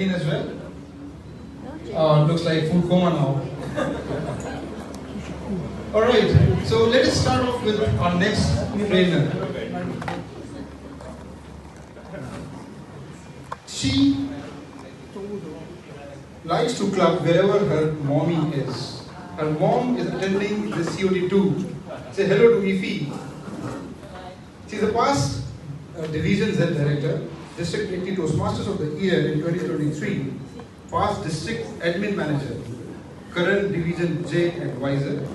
caffeine as well? Looks like food coma now. Alright, so let us start off with our next trainer. She likes to club wherever her mommy is. Her mom is attending the COT2. Say hello to Ify. She's a past Division Z Director, District 80 Toastmasters of the Year in 2023, past District Admin Manager, current Division J Advisor,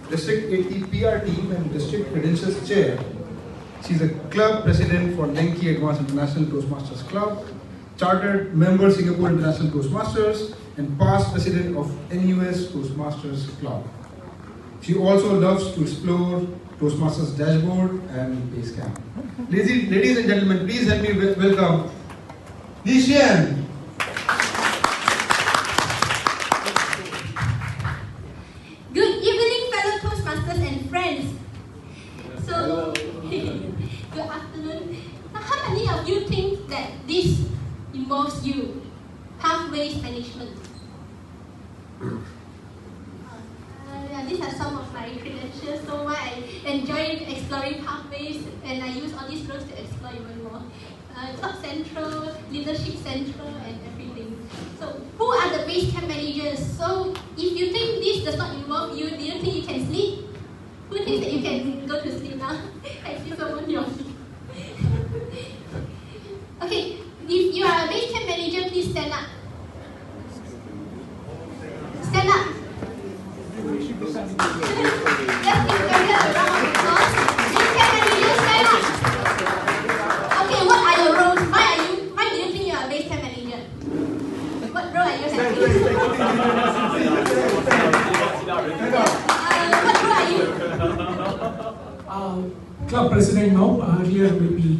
District 80 PR Team and District Credentials Chair. She's a club president for Lenki Advanced International Toastmasters Club, chartered member Singapore International Toastmasters, and past president of NUS Toastmasters Club. She also loves to explore Toastmasters dashboard and Basecamp. Ladies and gentlemen, please help me welcome Li Xian. Good evening, fellow Toastmasters and friends. So, good afternoon. How many of you think that this involves you? Pathways management. These are some of my credentials, so why I enjoy exploring pathways, and I use all these roles to explore even more. Club Central, Leadership Central, and everything. So, who are the Basecamp managers? So, if you think this does not involve you, do you think you can sleep? Who thinks that you can go to sleep now? I see someone yawning. Okay, if you are a Basecamp manager, please stand up. Stand up. Let's give them a round of applause. Basecamp managers, stand up. Okay, what are your roles? Why do you think you are a Basecamp manager? What role are you having? What role are you? Club president now, earlier VP.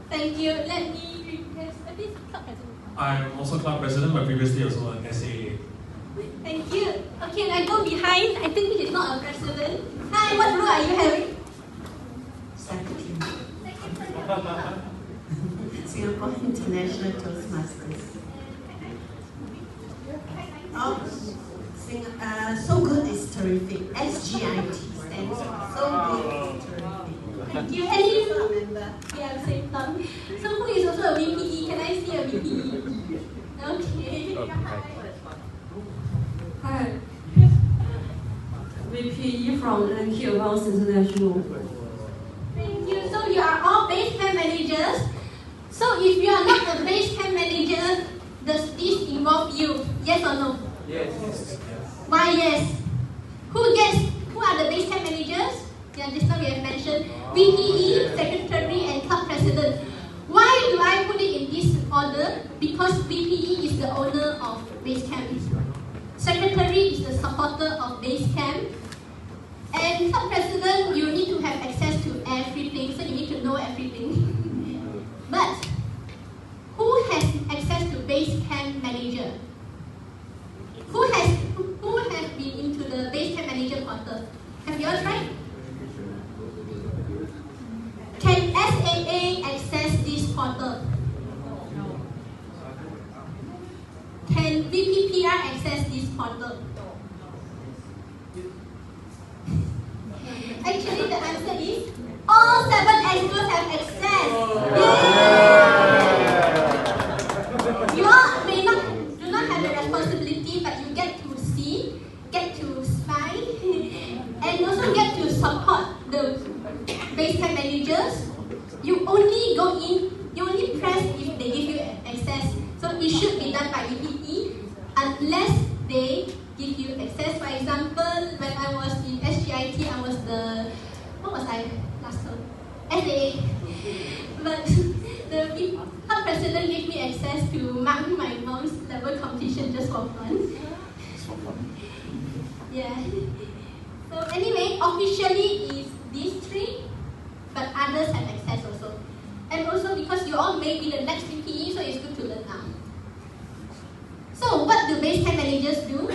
Thank you. Let me request this club president. I'm also club president, but previously also an SAA. Thank you. Okay, I go behind. I think he's not a president. Hi, what role are you having? Secretary. Singapore International Toastmasters. Oh, so good is terrific. SGIT stands for so good is terrific. Thank you. Any member? Yeah, same time. So who is also a VPE? Can I see a VPE? Okay. Hi. VPE from Lenki Advanced International. Thank you. So you are all Basecamp managers. So if you are not a Basecamp manager, does this involve you? Yes or no? Yes. Why yes? Who are the Basecamp managers? Yeah, just now we have mentioned VPE, Secretary, and Club President. Why do I put it in this order? Because VPE is the owner of Basecamp. Secretary is the supporter of Basecamp. And Club President, you need to have access to everything, so you need to know everything. But who has access to Basecamp Manager? Who has been into the Basecamp Manager portal? Have you all tried? Can SAA access this portal? Can VPPR access this portal? Actually, the answer is all 7 experts have access. You all do not have the responsibility, but you get to see, get to spy, and also get to support the Basecamp managers. You only go in, you only press if they give you access. So it should be done by VPE unless they give you access. For example, when I was in SGIT, I was the, what was I last term? SAA. But the club president gave me access to mark my mom's level competition just for fun. Yeah. So anyway, officially is these 3, but others have access also. And also because you all may be the next VPE, so it's good to learn now. So what do Basecamp managers do?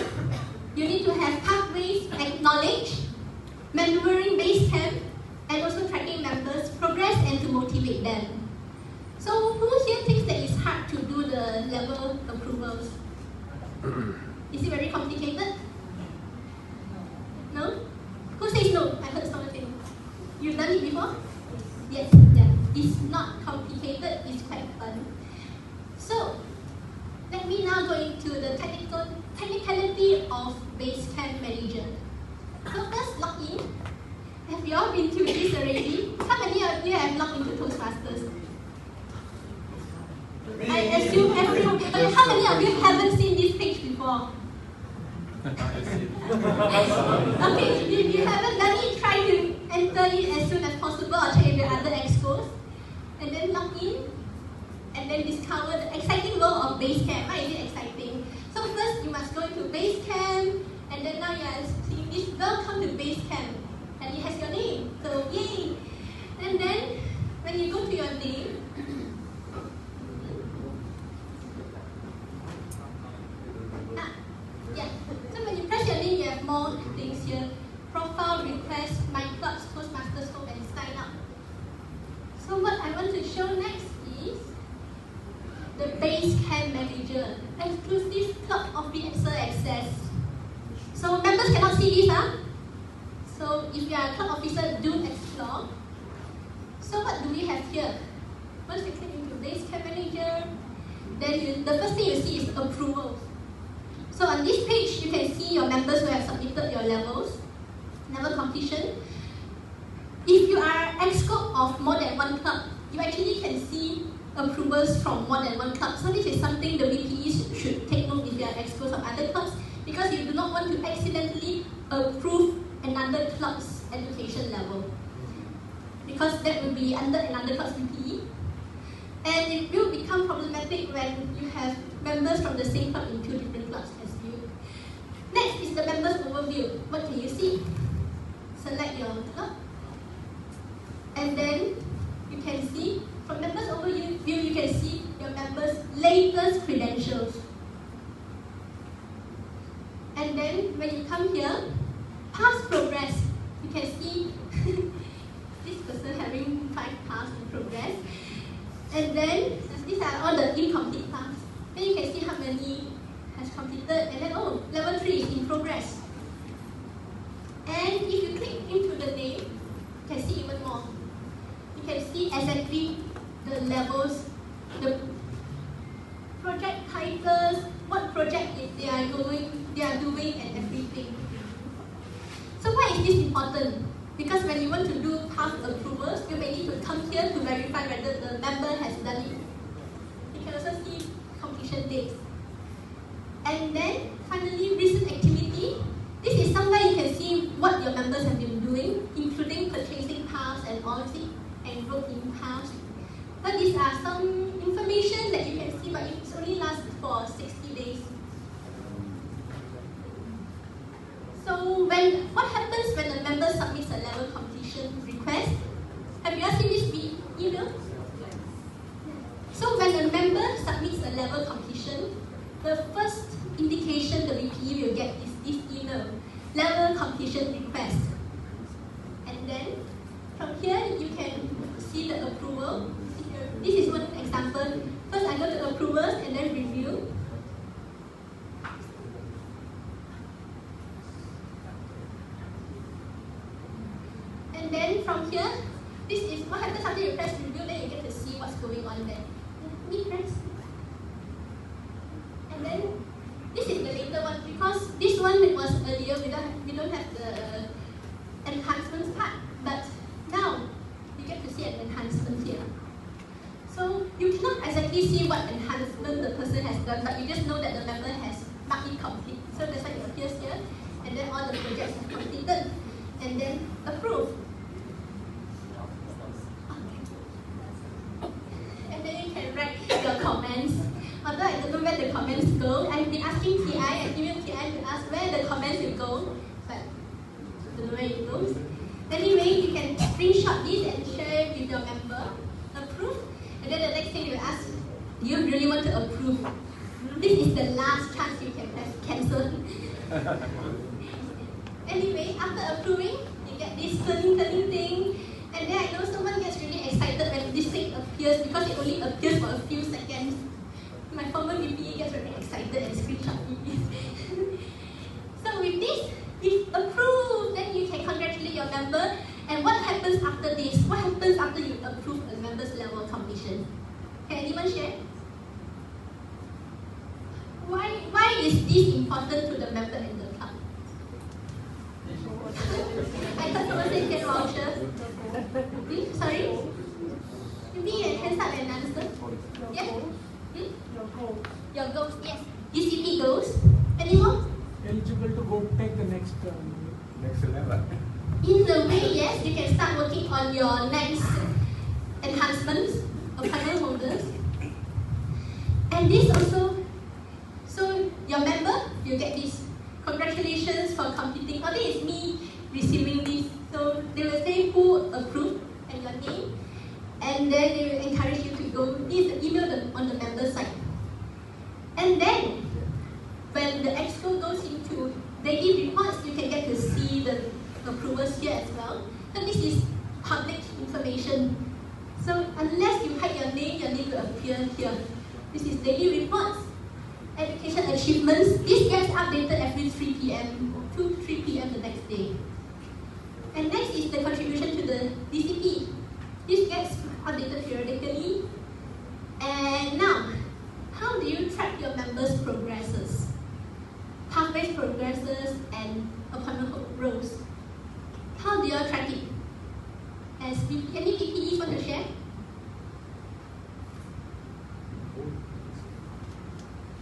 You need to have pathways, acknowledge, mentoring Basecamp, and also tracking members' progress and to motivate them. So who here thinks that it's hard to do the level approval? Is it very complicated? No? Who says no? I heard someone say no. You've done it before? Yes, yeah. It's not complicated, it's quite fun. So, let me now go into the technicality of Basecamp Manager. So first, log in. Have you all been through this already? How many of you have logged into Toastmasters? I assume everyone. But how many of you haven't seen this page before? Okay, if you haven't done it, try to enter it as soon as possible or check if there are other expos. And then log in. And then discover the exciting world of Basecamp. Why is it exciting? So first, you must go into Basecamp. And then now you are seeing this, welcome to Basecamp. And it has your name. So yay! And then, when you go to your name, so when you press your name, you have more things here. Profile, request, my clubs, Toastmasters home, and sign up. So what I want to show next is the Basecamp Manager, exclusive club officer access. So members cannot see this, huh? So if you are a club officer, do explore. So what do we have here? Once you click into Basecamp Manager, then the first thing you see is approvals. So on this page, you can see your members who have submitted your levels, level completion. If you are exco of more than one club, you actually can see approvals from more than one club. So this is something the VPEs should take note if you are expos of other clubs, because you do not want to accidentally approve another club's education level, because that will be under another club's VPE. And it will become problematic when you have members from the same club in two different clubs as you. Next is the members overview. What can you see? Select your club. And then you can see, from members overview, you can see your members' latest credentials. And then when you come here, past progress, you can see this person having 5 tasks in progress. And then these are all the incomplete tasks. Then you can see how many has completed, and then level 3 is in progress. And if you click into the name, you can see even more. You can see exactly the levels, the project titles, what project they are doing, and everything. So why is this important? Because when you want to do task approvals, you may need to come here to verify whether the member has done it. You can also see completion dates. And then finally, recent activity. This is somewhere you can see what your members have been doing, including purchasing tasks and all this, and enrolled in tasks. But these are some information that you can see, but it only lasts for 60 days. So what happens when a member submits a level completion request? Have you all seen this email? So when a member submits a level completion, the first indication the VPE will get is this email, level completion request. And then from here you can see the approval. This is one example. First I go to approvals and then review. And then from here, this is what happens after you press review, then you get to see what's going on there. Me press. And then this is the later one, because this one was earlier, we don't have the enhancements part, but now you get to see an enhancement here. So you cannot exactly see what enhancement the person has done, but you just know that the member has marked it complete. So that's why it appears here, and then all the projects are completed, and then approved. And then you can write your comments. Although I don't know where the comments go, I've been asking TI, I emailed TI to ask where the comments will go, but I don't know where it goes. Anyway, you can screenshot this and share it with your member, approve, and then the next thing you ask, do you really want to approve? This is the last chance you can press cancel. Anyway, after approving, you get this turning thing, and then I know someone gets really excited when this thing appears because it only appears for a few seconds. My former VPE gets very excited and screenshot me. after you approve a member's level commission. Can anyone share? Why is this important to the member and the club? I thought someone said get vouchers. Sorry? Maybe you can start and answer. Yeah? Your goals, yes. DCP goals. Any more? Eligible to go take the next level. In a way, yes, you can start working on your next enhancements of panel holders. And this also, so your member, you get this. Congratulations for completing. Oh, this is me receiving this. So they will say who approved and your name. And then they will encourage you to go, please email on the member site. And then, when the exco goes into daily reports, you can get to see the approvals here as well. So this is public information. So unless you hide your name will appear here. This is daily reports, education achievements. This gets updated every 3 p.m. to 3 p.m. the next day. And next is the contribution to the DCP. This gets updated periodically. And now, how do you track your members' progresses? Pathways progresses and appointment roles. How do you track it? Any PPEs want to share?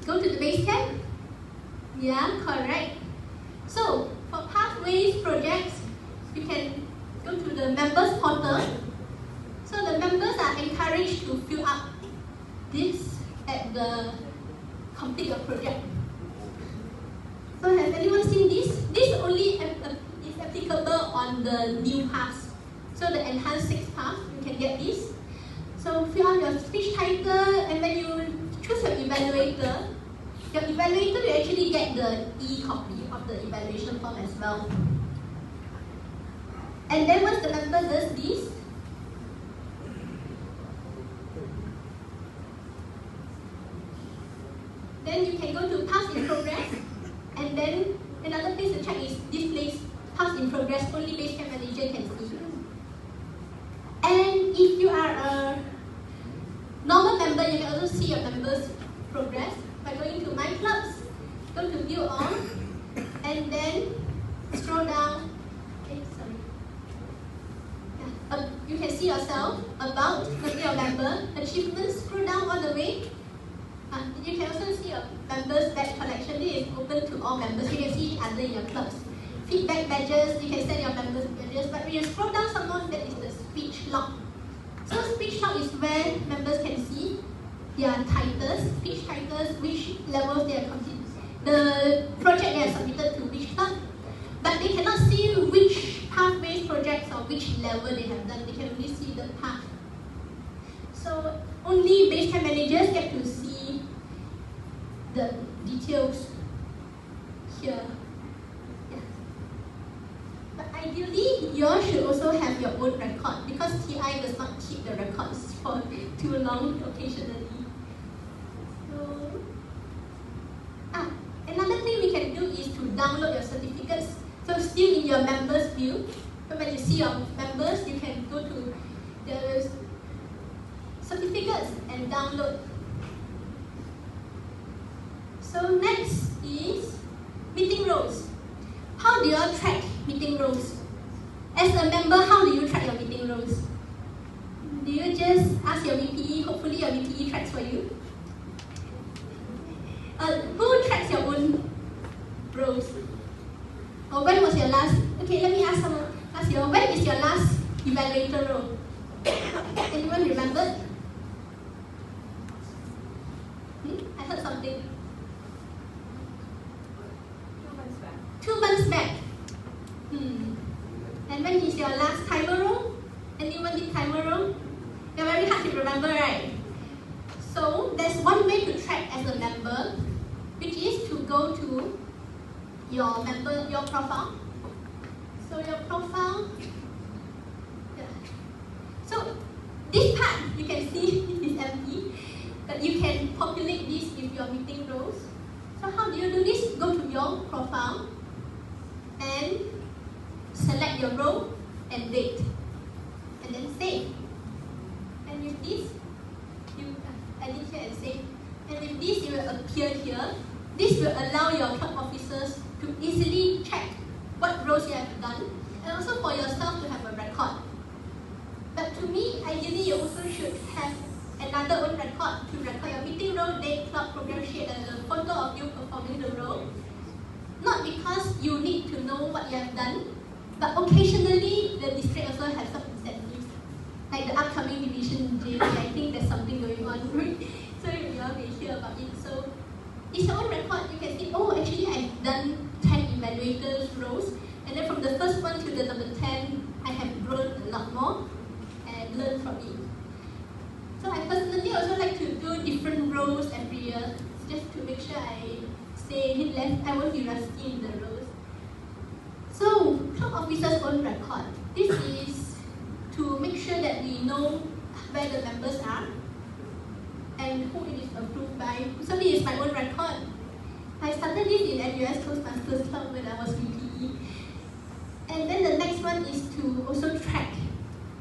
Go to the base camp? Yeah, correct. So, for pathways projects, you can go to the members portal. So the members are encouraged to fill up this at the complete your project. So has anyone seen this? This only is applicable on the new paths. So the enhanced 6 path, you can get this. So fill out your speech title, and when you choose your evaluator will actually get the e-copy of the evaluation form as well. And then once the member does this, then you can go to paths in progress, and then another place to check is this place, paths in progress, only base camp manager can see. And if you are a normal member, you can also see your members' progress by going to My Clubs, go to View All, and then scroll down. You can see yourself, about, your member, achievements, scroll down all the way. You can also see your members' badge collection. This is open to all members. You can see each other in your clubs. Feedback badges, you can send your members badges. But when you scroll down some more, that is the speech log. So speech log is where members can see their titles, speech titles, which levels they are completed, the project they are submitted to which club. But they cannot see which path-based projects or which level they have done. They can only see the path. So only base camp managers get to see the details here. Yeah. But ideally, you all should also have your own record because TI does not keep the records for too long occasionally. So, another thing we can do is to download your certificates. So still in your members view. So when you see your members, you can go to the certificates and download. So next is meeting roles. How do you track meeting roles? As a member, how do you track your meeting roles? Do you just ask your VPE, hopefully your VPE tracks for you? Who tracks your own roles? Or when was your last, okay, let me ask someone, ask you, when is your last evaluator role? Anyone remember? I heard something. 2 months back. And when is your last timer role? Anyone did timer role? They're very hard to remember, right? So there's one way to track as a member, which is to go to your member, your profile. So your profile. Yeah. So this part you can see is empty, but you can populate this with your meeting roles. So how do you do this? Go to your profile and select your role and date, and then save. here. This will allow your club officers to easily check what roles you have done, and also for yourself to have a record. But to me, ideally you also should have another own record to record your meeting role, date, club, program sheet, and a photo of you performing the role. Not because you need to know what you have done, but occasionally the district also has some incentives. Like the upcoming division J, I think there's something going on, so you all may hear about it. So it's your own record. You can see, oh, actually I've done 10 evaluators roles, and then from the first one to the number 10, I have grown a lot more and learned from it. So I personally also like to do different roles every year, just to make sure I stay less, I won't be rusty in the roles. So club officers' own record. This is to make sure that we know where the members are and who it is approved by. So this is my own record. I started this in NUS Toastmasters Club when I was in PE. And then the next one is to also track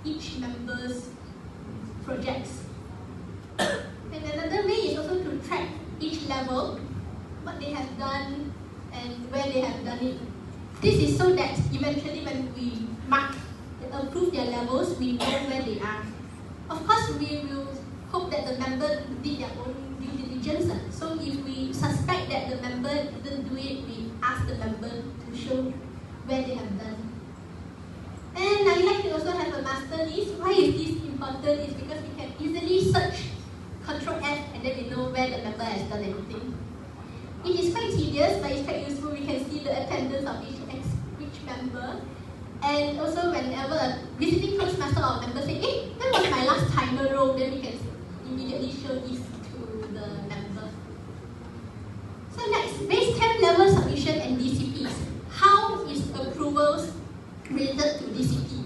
each member's projects. And another way is also to track each level, what they have done and where they have done it. This is so that eventually when we mark and approve their levels, we know where they are. Of course, we will hope that the member did their own due diligence. So if we suspect that the member didn't do it, we ask the member to show where they have done. And I like to also have a master list. Why is this important? It's because we can easily search Ctrl F and then we know where the member has done everything. It is quite tedious, but it's quite useful. We can see the attendance of each member. And also whenever a visiting Toastmaster or member say, hey, that was my last timer role, then we can immediately show this to the member. So next, base camp level submission and DCPs. How is approvals related to DCP?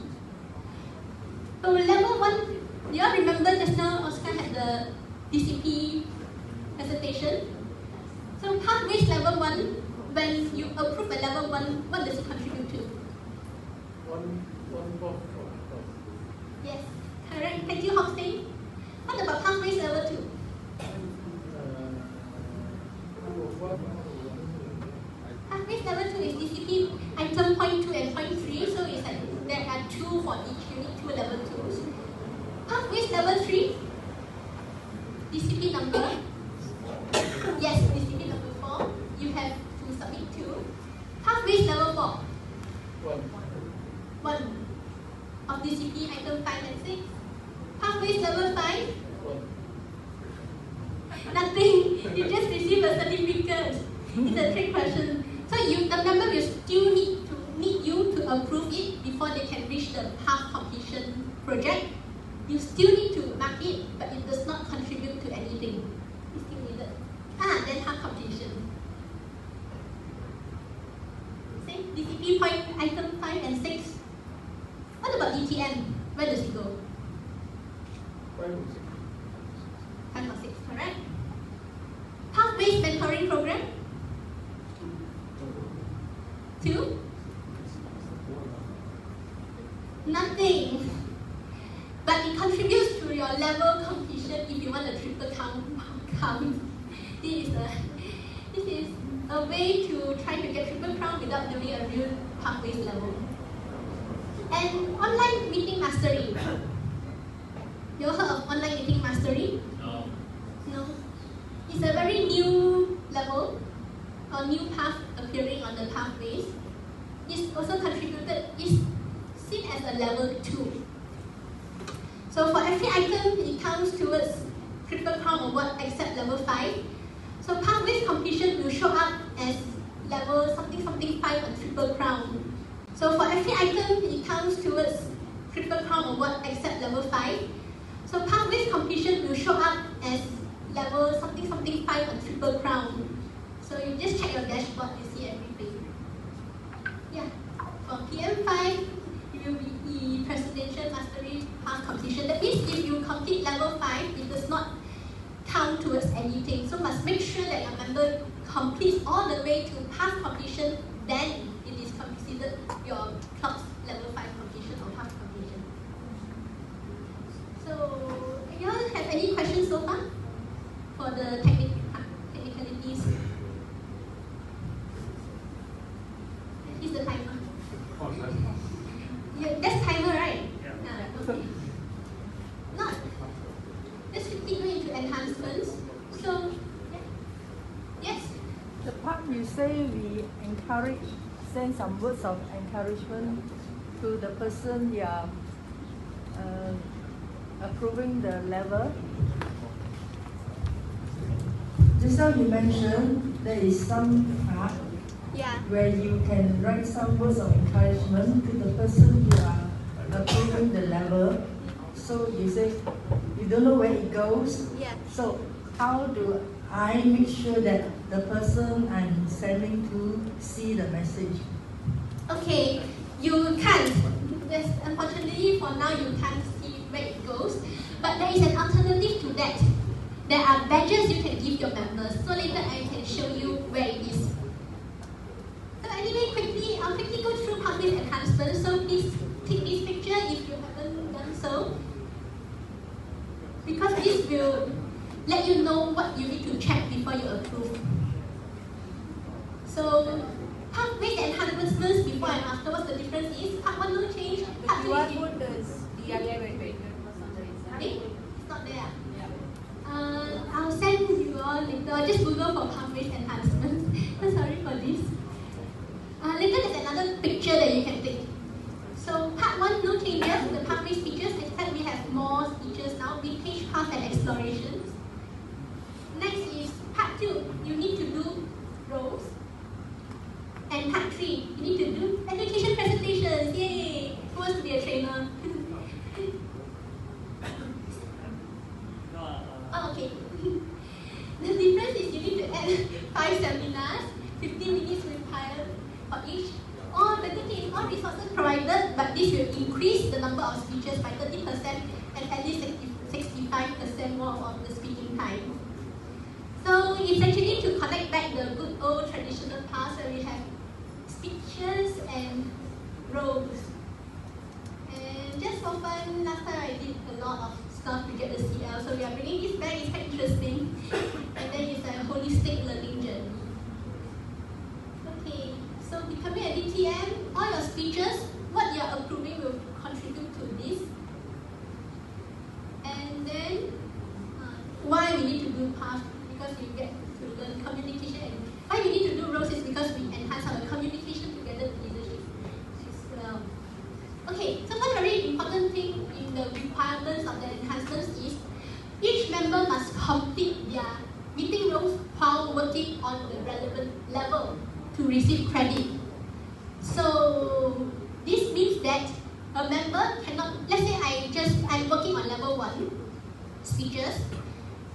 So level 1, do you all remember just now Oscar had the DCP presentation? So pathways level 1, when you approve a level 1, what does it contribute to? One. Yes, correct. Thank you, Hopstein. What about pathways level 2? Pathways level 2 is DCP item point 2 and point 3, so it's like there are 2 for each. You need 2 level 2s. Pathways level 3, DCP number. Yes, DCP number 4. You have to submit 2. Pathways level 4. 1 of DCP item 5 and 6. Pathways level 5. Nothing. You just receive a certificate. It's a trick question. So the member will still need you to approve it before they can reach the half completion project. You still need to mark it, but it does not contribute to anything. It's still needed. Then half completion. Same DCP point item 5 and 6. What about DTM? Where does it go? 5 or 6, correct? Path-based mentoring program? 2? Nothing. But it contributes to your level completion if you want a triple count. This is a way to try to get triple crown without doing a real pathways level. And online meeting mastery. You heard of online meeting mastery? No. No. It's a very new level or new path appearing on the pathways. It's also contributed, it's seen as a level 2. So for every item, it counts towards triple crown award except level 5. So pathways completion will show up as level something 5 on triple crown. So for every item, it counts towards triple crown award except level 5. So pathways completion will show up as level something 5 on triple crown. So you just check your dashboard, you see everything. Yeah. For PM5, it will be presidential mastery path completion. That means if you complete level 5, it does not count towards anything. So must make sure that your member completes all the way to path completion, then it is considered your club's level 5 completion or path completion. So, you all have any questions so far for the technical possibilities. Here's the timer. Yeah, that's timer, right? Yeah. Okay. Not. Let's quickly go into enhancements. So, yeah. Yes. The part you say we encourage, send some words of encouragement to the person you are approving the level. Just now you mentioned there is some part where you can write some words of encouragement to the person you are approving the level. So you say you don't know where it goes. Yeah. So how do I make sure that the person I'm sending to see the message? Okay, you can't. Yes, unfortunately for now you can't see where it goes. But there is an alternative to that. There are badges you can give your members. So later I can show you where it is. So anyway, I'll quickly go through public enhancements. So please take this picture if you haven't done so. Because this will let you know what you need to check before you approve. So, pathways and enhancements before and after, what's the difference is? Part 1 no change, part 2 is it's not there. I'll send you all later. Just Google for pathways enhancements. Sorry for this. Later there's another picture that you can take. So part 1 no changes, the pathways features, except we have more features now, big page path and explorations. Next is part 2, you need to do roles. And part 3, you need to do education presentations. Yay! Who wants to be a trainer? Oh, okay. The difference is you need to add 5 seminars, 15 minutes required for each. Or the good thing is all resources provided, but this will increase the number of speeches by 30% and at least 65% more of the speaking time. So it's actually to connect back the good old traditional past where we have speeches and roles. And just for fun, last time I did a lot of stuff to get the CL, so we are bringing this back. It's quite interesting. And then it's a holistic learning journey. Okay, so becoming a DTM, all your speeches, what you are approving will contribute to this. And then why we need to do path, because you get to learn communication. And why we need to do roles is because we enhance our communication together with leadership as well. Okay, so one very important thing in the requirements of the enhancements is each member must complete their meeting roles while working on the relevant level to receive credit. So this means that a member cannot, let's say I'm working on level 1 speeches,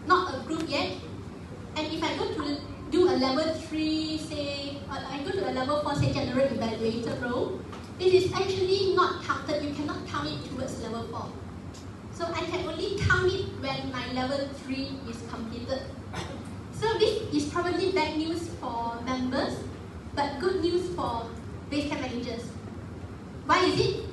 not approved yet, and if I go to do a level 3, say, I go to a level 4, say general evaluator role, it is actually not counted. You cannot count it towards level 4. So I can only count it when my level 3 is completed. So this is probably bad news for members, but good news for base camp managers. Why is it?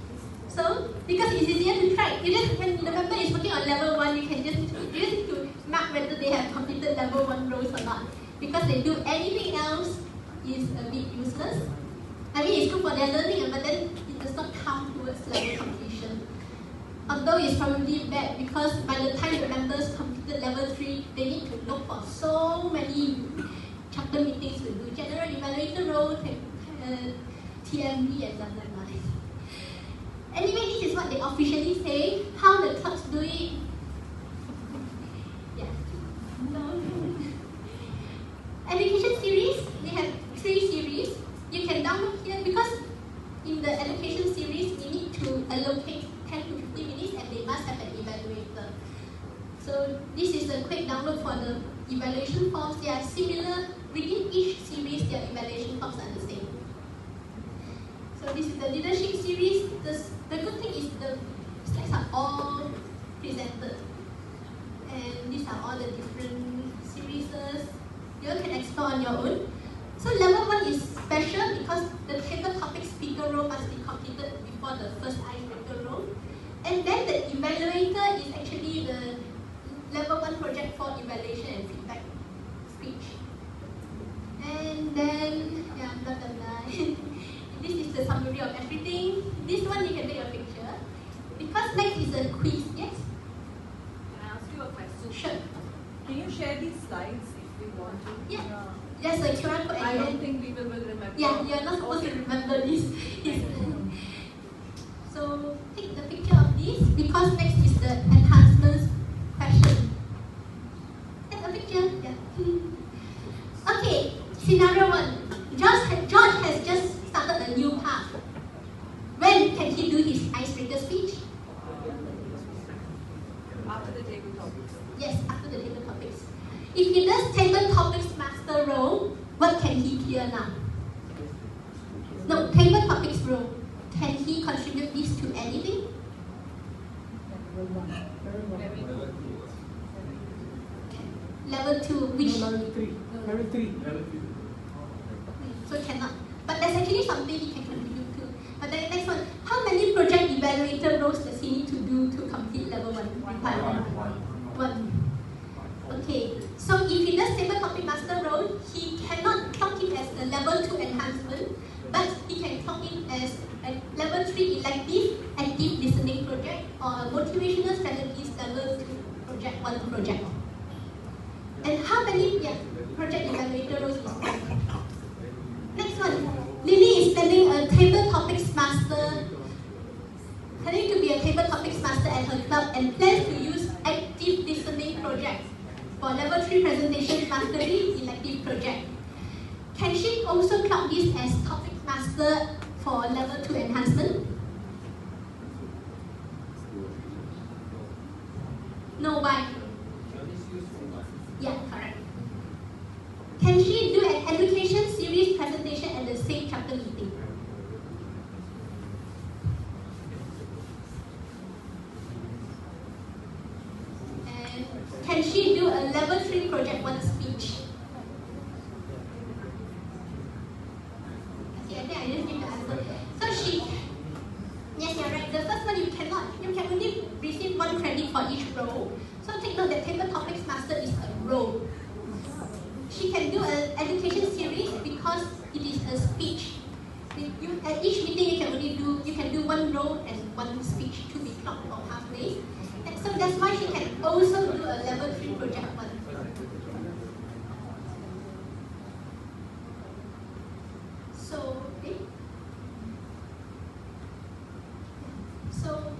So, because it's easier to track. When the member is working on level 1, you just need to mark whether they have completed level 1 roles or not. Because they do anything else is a bit useless. I mean, it's good for their learning, but then it does not count towards level completion. Although it's probably bad because by the time the members completed level 3, they need to look for so many chapter meetings to do general evaluator role, TMB, and blah blah blah. Anyway, this is what they officially say. How the clerks do it? Yeah. No. Education series, we have 3 series. You can download here because in the education series, we need to allocate 10 to 50 minutes and they must have an evaluator. So this is a quick download for the evaluation forms. They are similar. Within each series, their evaluation forms are the same. So this is the leadership series. The good thing is the slides are all presented. And these are all the different series. You can explore on your own. So level 1 is special because the table topic speaker role must be completed before the first icebreaker role. And then the evaluator is actually the level 1 project for evaluation and feedback speech. then, yeah, blah blah blah. This is the summary of everything. This one you can take a picture. Because next is a quiz, yes? Can I ask you a question? Sure. Can you share these slides if we want to? Yeah. There's a QR code. I don't think people will remember. Yeah, you're not supposed to remember this. So take the picture of this because next is the enhancements question. Take a picture. Yeah. Okay. Scenario 1. George has just started a new path. When can he do his icebreaker speech? After the table topics. Yes, after the table topics. If he does table topics master role, what can he clear now? No, table topics role. Can he contribute this to anything? Level 2, which? No, level 3. Level 3. So cannot. But there's actually something he can contribute to. But the next one, how many project evaluator roles does he need to do to complete level 1 requirement? 1. Okay, so if he does table topic master role, he cannot clock in as a level 2 enhancement, but he can clock in as a level 3 elective active listening project or a motivational strategies level 2 project 1 project. And how many project evaluator roles is there? Next one, Lily is planning a table topics master, planning to be a table topics master at her club and plans to use active listening project for level 3 presentation mastery elective project. Can she also clock this as topic master for level 2 enhancement? No, why? Yeah, correct. Can she do an education series presentation at the same chapter meeting? And can she do a level 3 project 1 speech? Okay, I think I just give the answer. So she, yes, you're right. The first one you cannot, you can only receive 1 credit for each role. So take note that table topics master is a role. She can do an education series because it is a speech. At each meeting you can do 1 role and 1 speech to be clocked for halfway. And so that's why she can also do a level 3 project 1. So, okay. So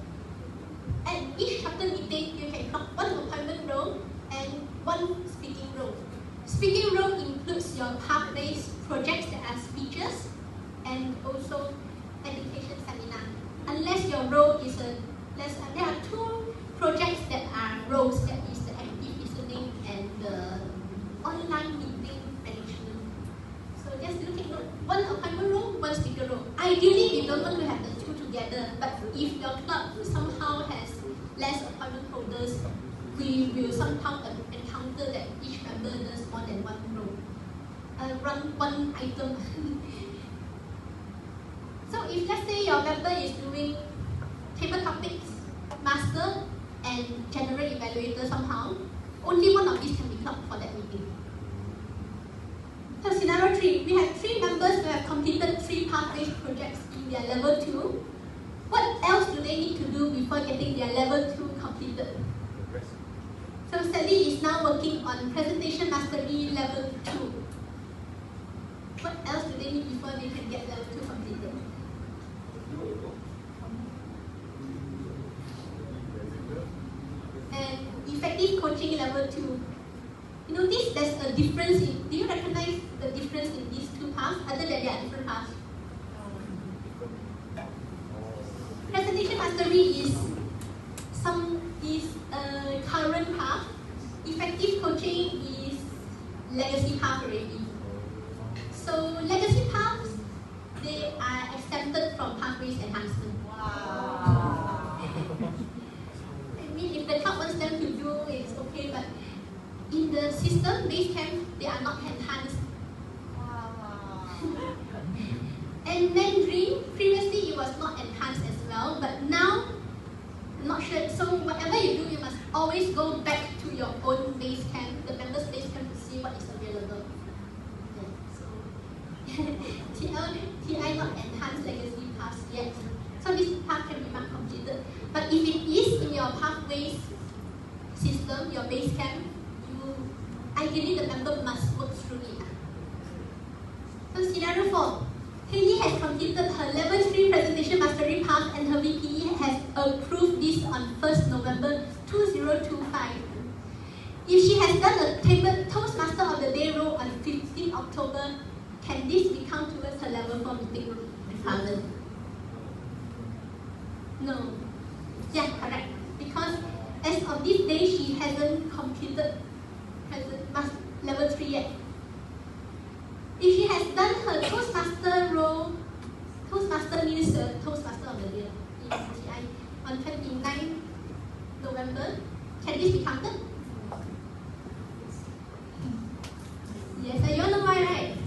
at each chapter meeting you can clock 1 appointment role and 1 speaking role. Speaking role includes your path-based projects that are speeches and also education seminar. Unless your role is there are 2 projects that are roles, that is the active listening and the online meeting management. So just do take note, 1 appointment role, 1 speaker role. Ideally we don't want to have the 2 together, but if your club somehow has less appointment holders, we will somehow encounter that each member does more than 1 role, run 1 item. So if let's say your member is doing table topics, master, and general evaluator somehow, only 1 of these can be clocked for that meeting. So scenario 3, we have 3 members who have completed 3 path-based projects in their level 2. What else do they need to do before getting their level 2 completed? So Sally is now working on presentation mastery level 2. What else do they need before they can get level 2 completed? And effective coaching level 2. You notice there's a difference in, do you recognize the difference in these 2 paths other than they are different paths? Presentation mastery is a current path. Effective coaching is legacy path already. So legacy paths, they are exempted from pathways enhancement. Wow. I mean, if the club wants them to do, it's okay, but in the system, Basecamp, they are not enhanced. Wow. And Mandarin, previously it was not enhanced as well, but now, I'm not sure. So whatever you do, you must always go back to your own Basecamp, the members' Basecamp, to see what is available. Yeah, so TI not enhanced legacy paths yet. So this path can be marked completed. But if it is in your pathways system, your base camp, ideally the member must work through it. So scenario 4. Hayley has completed her level 3 presentation mastery path and her VPE has approved this on 1st November 2025. If she has done a Toastmaster of the Day role on 15th October, can this be counted towards her level 4 meeting requirement? No. Yeah, correct. Because as of this day, she hasn't completed level 3 yet. If she has done her Toastmaster role, Toastmaster means Toastmaster of the Day in TI on 29 November, can this be counted? Yes, you all know why, right?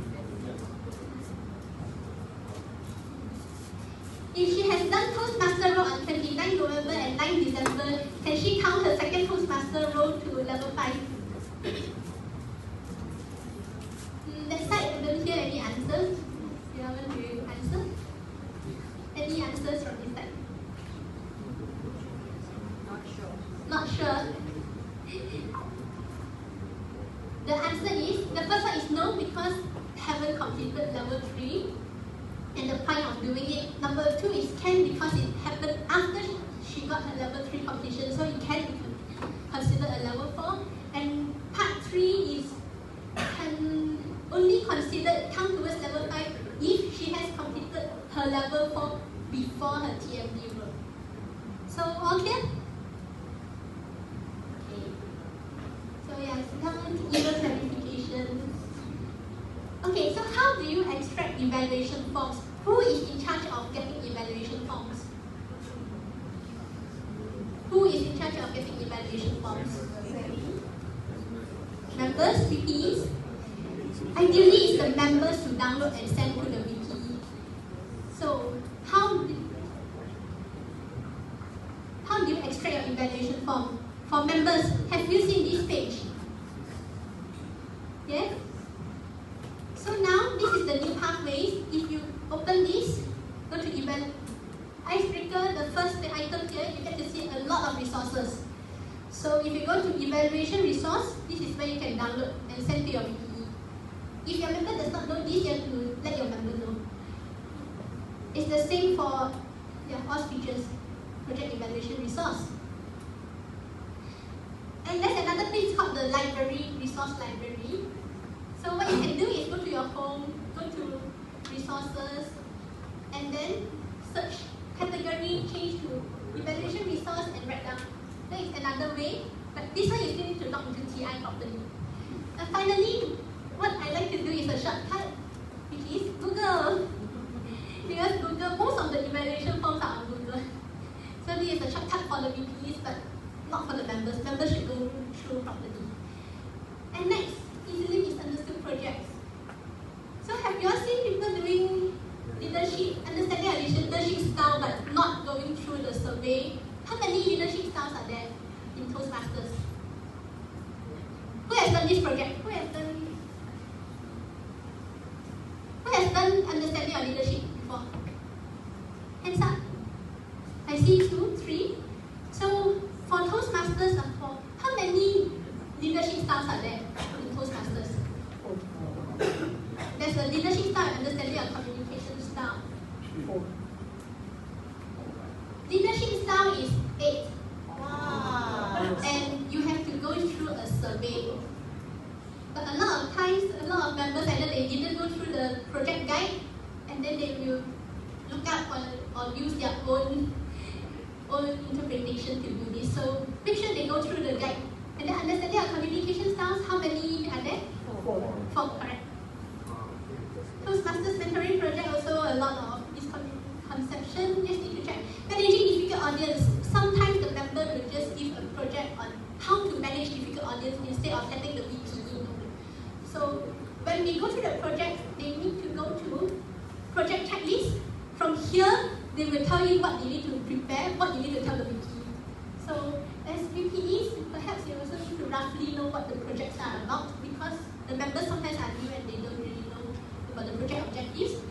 If she has done Toastmaster role on 29 November and 9 December, can she count her second Toastmaster role to level 5? That side, I don't hear any answers. You haven't heard answer? Any answers from this side? Not sure. Not sure. The answer is, the first one is no because haven't completed level 3 and the point of doing it. Number 2 is can because it happened after she got her level 3 completion, so it can be considered a level 4. And part 3 is can only considered count towards level 5 if she has completed her level 4 before her TMD role. So all clear? Okay. So yeah, some even clarification. Okay, so how do you extract evaluation forms? Who is in charge of getting evaluation forms? Who is in charge of getting evaluation forms? Members, VPs? Ideally, it's the members to download and send to the VPE. So, how do you extract your evaluation form? For members, have you seen this page? Yes? So now, this is the new pathways. If you open this, go to event icebreaker, the first item here, you get to see a lot of resources. So if you go to evaluation resource, this is where you can download and send to your VPE. If your member does not know this, you have to let your member know. It's the same for all features, project evaluation resource. And there's another place called the library, resource library. So what you can do is go to your home, go to resources, and then search category, change to evaluation resource and write down. That is another way, but this one you still need to log into TI properly. And finally, what I like to do is a shortcut, which is Google. Because Google, most of the evaluation forms are on Google. So this is a shortcut for the VPs, but not for the members. Members should go through properly. And next, easily misunderstood projects. So have you all seen people doing leadership, understanding our leadership style, but not going through the survey? How many leadership styles are there in Toastmasters? Who has done this project? Who has done understanding our leadership before? Hands up. I see 2, 3. So for Toastmasters, how many leadership styles are there in Toastmasters? There's a leadership style and understanding of communication style. Leadership style is 8. Wow. And you have to go through a survey. But a lot of times, a lot of members either they didn't go through the project guide and then they will look up or use their own interpretation to do this. So make sure they go through the guide. And then understanding our communication styles, how many are there? 4, correct. Toastmasters mentoring project also a lot of misconception. Just need to check. Managing difficult audience. Sometimes the member will just give a project on how to manage difficult audience instead of letting the VPE know. So when we go through the project, they need to go to project checklist. From here, they will tell you what you need to prepare, what you need to tell the VPE. So as VPEs, perhaps you also need to roughly know what the projects are about because the members sometimes are new and they don't really know about the project objectives. objectives.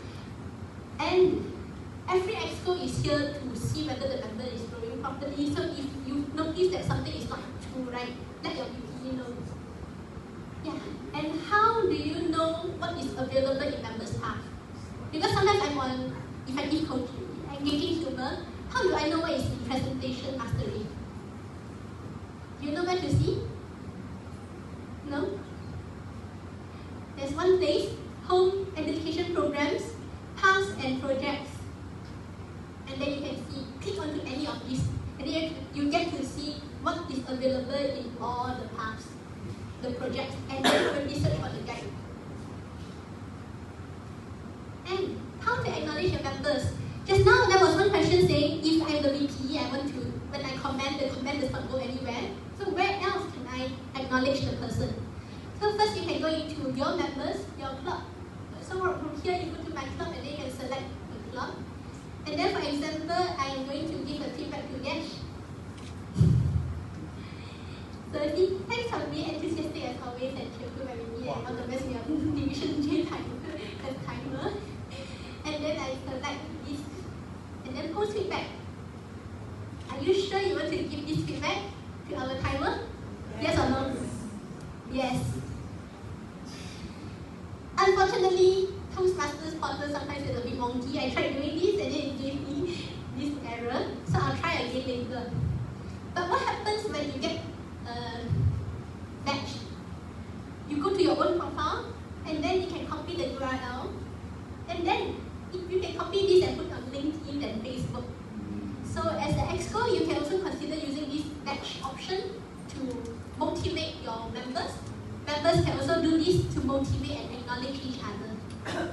And every exco is here to see whether the member is growing properly. So if you notice that something is not true, right, let your VP know. Yeah. And how do you know what is available in members' path? Because sometimes I'm on effective coaching, engaging humor. How do I know what is in presentation mastery? Do you know where to see? No? There's one place, home and education programs, paths and projects. And then you can see, click onto any of these. And then you get to see what is available in all the paths, the projects, and then when research for the guide. And how to acknowledge your members. Just now there was one question saying, if I'm the VP, I want to, when I comment, the comment does not go anywhere. So where else can I acknowledge the person? So first you can go into your members, your club. So from here you go to my club and then you can select the club. And then for example, I am going to give a feedback to Yash. So thanks for being enthusiastic as always and cheerful when we meet and all the best in your Division J timer. And then I select this and then post feedback. Are you sure you want to give this feedback to our timer? Yes or no? Yes. Unfortunately, Toastmasters portal sometimes is a bit wonky. I tried doing this and then it gave me this error. So I'll try again later. But what happens when you get batch? You go to your own profile and then you can copy the URL. And then you can copy this and put on LinkedIn and Facebook. So as an exco, you can also consider using this batch option to motivate your members. Members can also do this to motivate and acknowledge each other.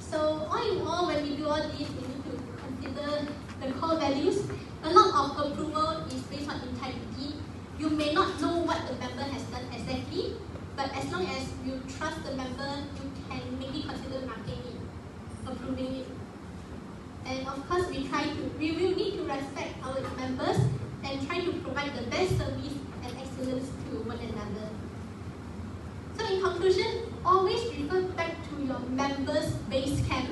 So all in all, when we do all this, we need to consider the core values. A lot of approval is based on integrity. You may not know what the member has done exactly, but as long as you trust the member, you can maybe consider marking it, approving it. And of course, we will need to respect our members and try to provide the best service and excellence to one another. So in conclusion, always refer back to your members' base camp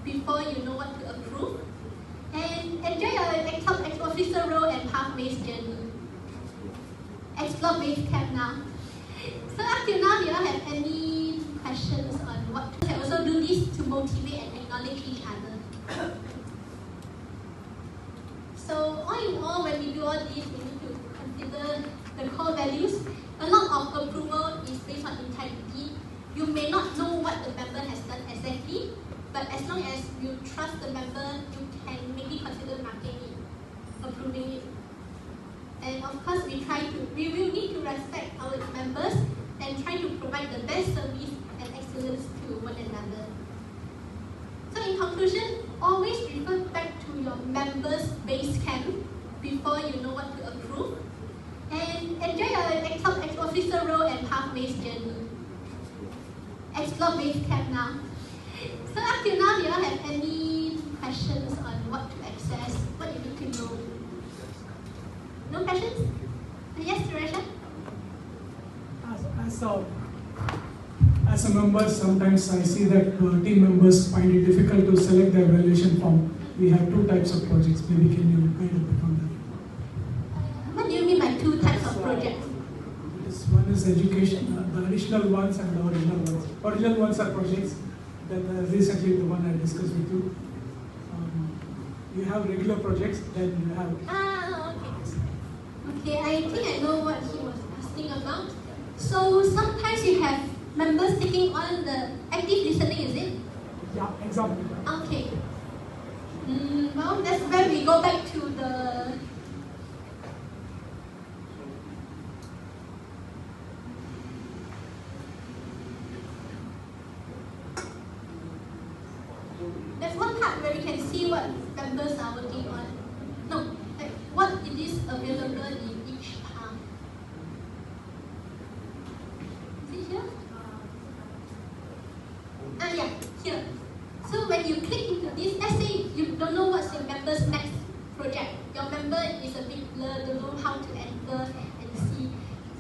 before you know what to approve. And enjoy your ex-officer role and path-based journey. Explore base camp now. So up till now, do you all have any questions on what to can also do this to motivate and acknowledge each other? So all in all, when we do all this, we need to consider the core values. A lot of approval is based on integrity. You may not know what the member has done exactly, but as long as you trust the member, you can maybe consider marking it, approving it. And of course, we will need to respect our members and try to provide the best service and excellence to one another. So in conclusion, always refer back to your members' base camp before you know what to approve. And enjoy your ex-officer role and path-based journey. Explore base camp now. So up till now, do you all have any questions on what to access, what you need to know? No questions? Yes, Suresha? As a member, sometimes I see that team members find it difficult to select the evaluation form. We have two types of projects. Maybe can you guide a bit on that? What do you mean by two types of projects? One is education, the additional ones and the original ones. Original ones are projects that recently the one I discussed with you. You have regular projects, then you have... Okay, I think I know what he was asking about. So sometimes you have members taking on the active listening, is it? Yeah, exactly. Okay. Well, that's where we go back to the... There's one part where we can see what members are working on. No, like what it is available in each path. Is it here? Yeah, here. So when you click into this, let's say you don't know what's your member's next project. Your member is a bit blurred, don't know how to enter and see.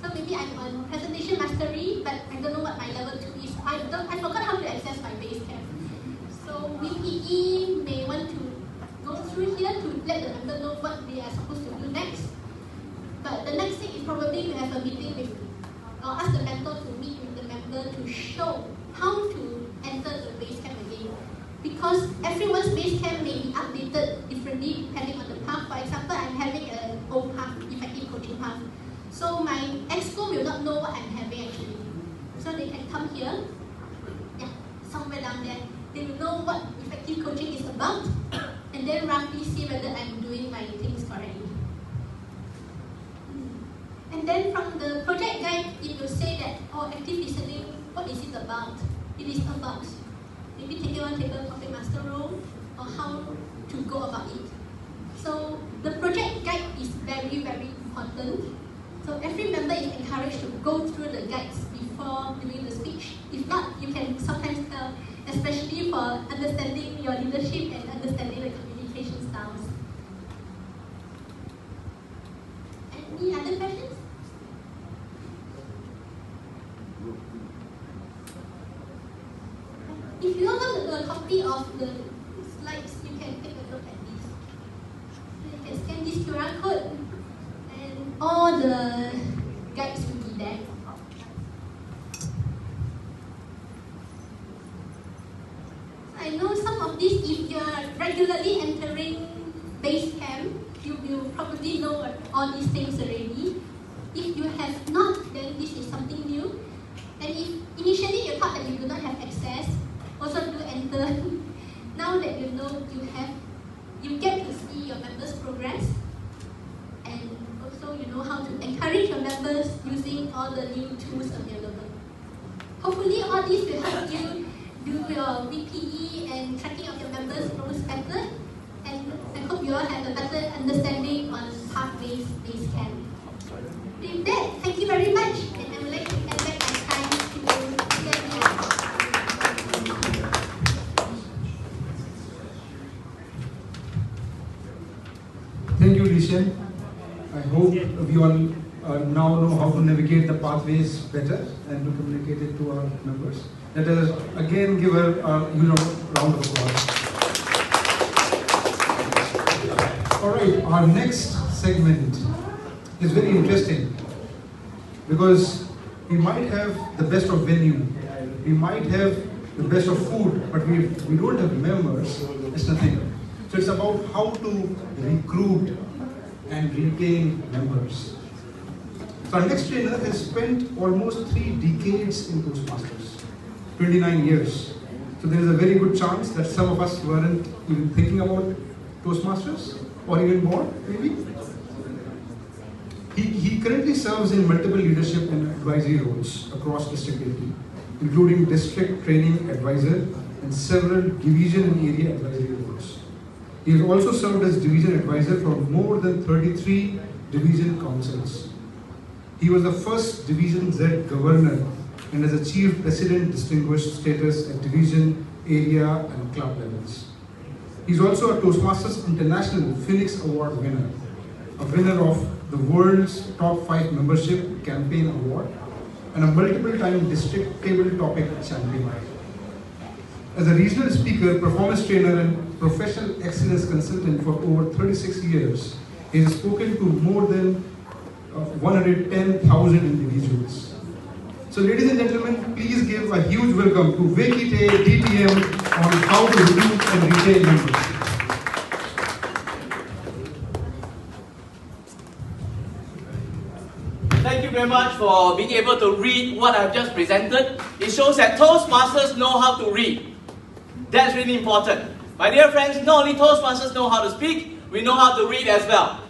So maybe I'm on presentation mastery, but I don't know what my level 2 is. I forgot how to know how to enter the base camp again. Because everyone's base camp may be updated differently depending on the path. For example, I'm having an old path, effective coaching path. So my exco will not know what I'm having actually. So they can come here, yeah, somewhere down there. They will know what effective coaching is about, and then roughly see whether I'm doing my things correctly. And then from the project guide, it will say that, oh, active listening, what is it about? It is about maybe taking one table topic master role, or how to go about it. So the project guide is very, very important. So every member is encouraged to go through the guides before doing the speech. If not, you can sometimes tell, especially for understanding your leadership and understanding the communication styles. Any other questions? If you don't want a copy of the slides, you can take a look at this. You can scan this QR code and all the guides will be there. I know some of these, if you are regularly entering base camp, you will probably know all these things already. If you have not, then this is something new. And if initially you thought that you do not have access, also do enter. Now that you know you get to see your members' progress, and also you know how to encourage your members using all the new tools available. Hopefully all these will help you do your VPE and tracking of your members' roles better, and I hope you all have a better understanding on pathways base camp. With that, thank you very much, and I would like to hand back my time to Daniel. Thank you, Lishan. I hope we all now know how to navigate the pathways better and to communicate it to our members. Let us again give her a round of applause. All right, our next segment is very interesting because we might have the best of venue, we might have the best of food, but we don't have members. It's nothing. So it's about how to recruit and retain members. So our next trainer has spent almost 3 decades in Toastmasters, 29 years. So there is a very good chance that some of us weren't even thinking about Toastmasters, or even more, maybe. He currently serves in multiple leadership and advisory roles across District 80, including District Training Advisor and several Division and Area Advisory roles. He has also served as Division Advisor for more than 33 Division Councils. He was the first Division Z Governor and has achieved President Distinguished status at Division, Area and Club levels. He is also a Toastmasters International Phoenix Award winner, a winner of the World's Top 5 Membership Campaign Award, and a multiple-time District Table Topic Champion. As a regional speaker, performance trainer, and professional excellence consultant for over 36 years, he has spoken to more than 110,000 individuals. So ladies and gentlemen, please give a huge welcome to Vekite DTM on how to recruit and retain members. Thank you very much for being able to read what I've just presented. It shows that Toastmasters know how to read. That's really important. My dear friends, not only Toastmasters know how to speak, we know how to read as well.